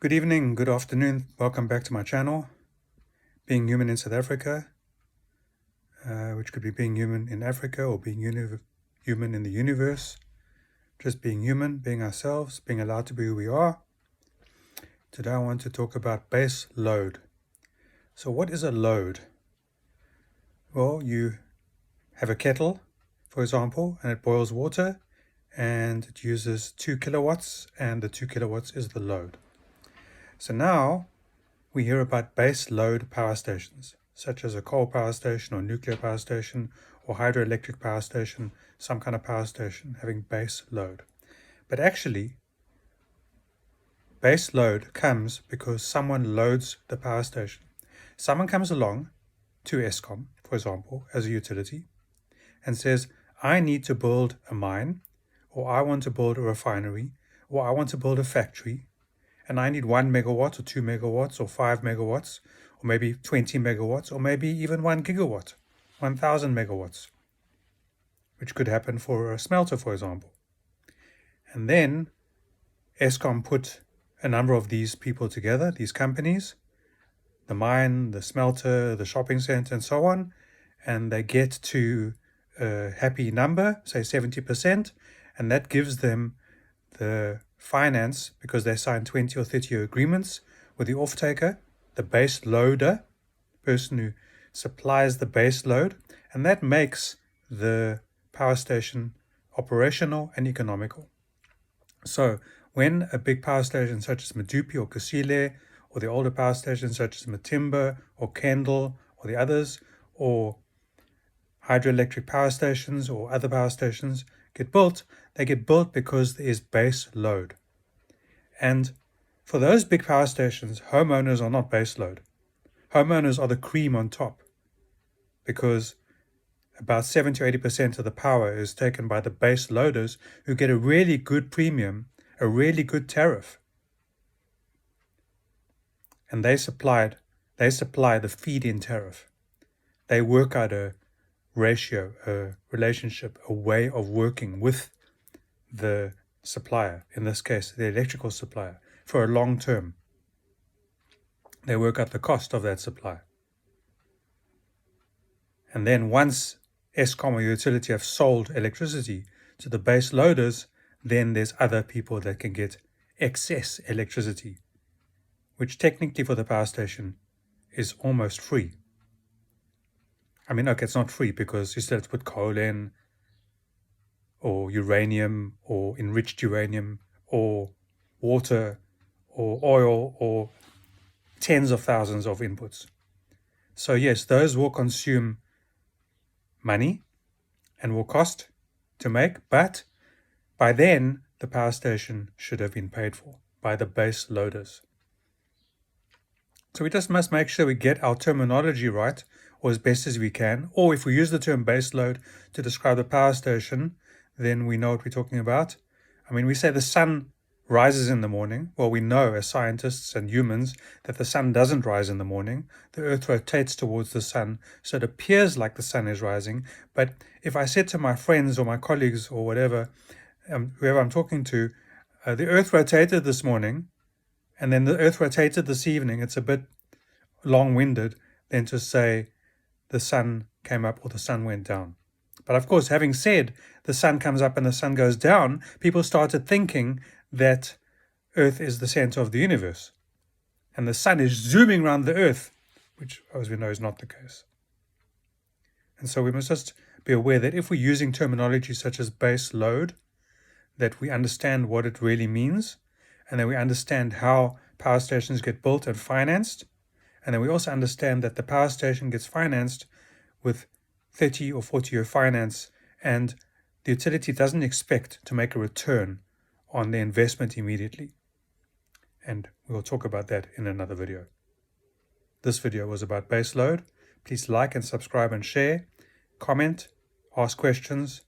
Good evening, good afternoon, welcome back to my channel, Being Human in South Africa, which could be being human in Africa or being human in the universe, just being human, being ourselves, being allowed to be who we are. Today I want to talk about base load. So what is a load? Well, you have a kettle, for example, and it boils water and it uses 2 kilowatts, and the 2 kilowatts is the load. So now we hear about base load power stations, such as a coal power station or nuclear power station or hydroelectric power station, some kind of power station having base load. But actually, base load comes because someone loads the power station. Someone comes along to Eskom, for example, as a utility, and says, I need to build a mine, or I want to build a refinery, or I want to build a factory, and I need 1 megawatt or 2 megawatts or 5 megawatts or maybe 20 megawatts or maybe even 1 gigawatt, 1,000 megawatts, which could happen for a smelter, for example. And then Eskom put a number of these people together, these companies, the mine, the smelter, the shopping center, and so on, and they get to a happy number, say 70%, and that gives them the finance, because they sign 20 or 30-year agreements with the off-taker, the base loader, person who supplies the base load, and that makes the power station operational and economical. So when a big power station such as Medupi or Kusile, or the older power stations such as Matimba or Kendall or the others, or hydroelectric power stations or other power stations get built, they get built because there is base load. And for those big power stations, homeowners are not base load. Homeowners are the cream on top, because about 70 to 80% of the power is taken by the base loaders, who get a really good premium, a really good tariff. And they supply the feed-in tariff. They work out a ratio, a relationship, a way of working with the supplier, in this case the electrical supplier, for a long term. They work out the cost of that supply. And then once Eskom or utility have sold electricity to the base loaders, then there's other people that can get excess electricity, which technically for the power station is almost free. I mean, okay, it's not free because you still have to put coal in, or uranium, or enriched uranium, or water, or oil, or tens of thousands of inputs. So yes, those will consume money and will cost to make, but by then the power station should have been paid for by the base loaders. So we just must make sure we get our terminology right, or as best as we can, or if we use the term base load to describe the power station, then we know what we're talking about. I mean, we say the sun rises in the morning. Well, we know as scientists and humans that the sun doesn't rise in the morning. The earth rotates towards the sun, so it appears like the sun is rising. But if I said to my friends or my colleagues or whatever, whoever I'm talking to, the earth rotated this morning, and then the earth rotated this evening, it's a bit long-winded than to say the sun came up or the sun went down. But of course, having said the sun comes up and the sun goes down, people started thinking that Earth is the center of the universe, and the sun is zooming around the Earth, which, as we know, is not the case. And so we must just be aware that if we're using terminology such as base load, that we understand what it really means, and then we understand how power stations get built and financed, and then we also understand that the power station gets financed with 30 or 40-year finance, and the utility doesn't expect to make a return on the investment immediately. And we'll talk about that in another video. This video was about base load. Please like and subscribe and share, comment, ask questions.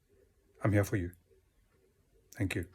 I'm here for you. Thank you.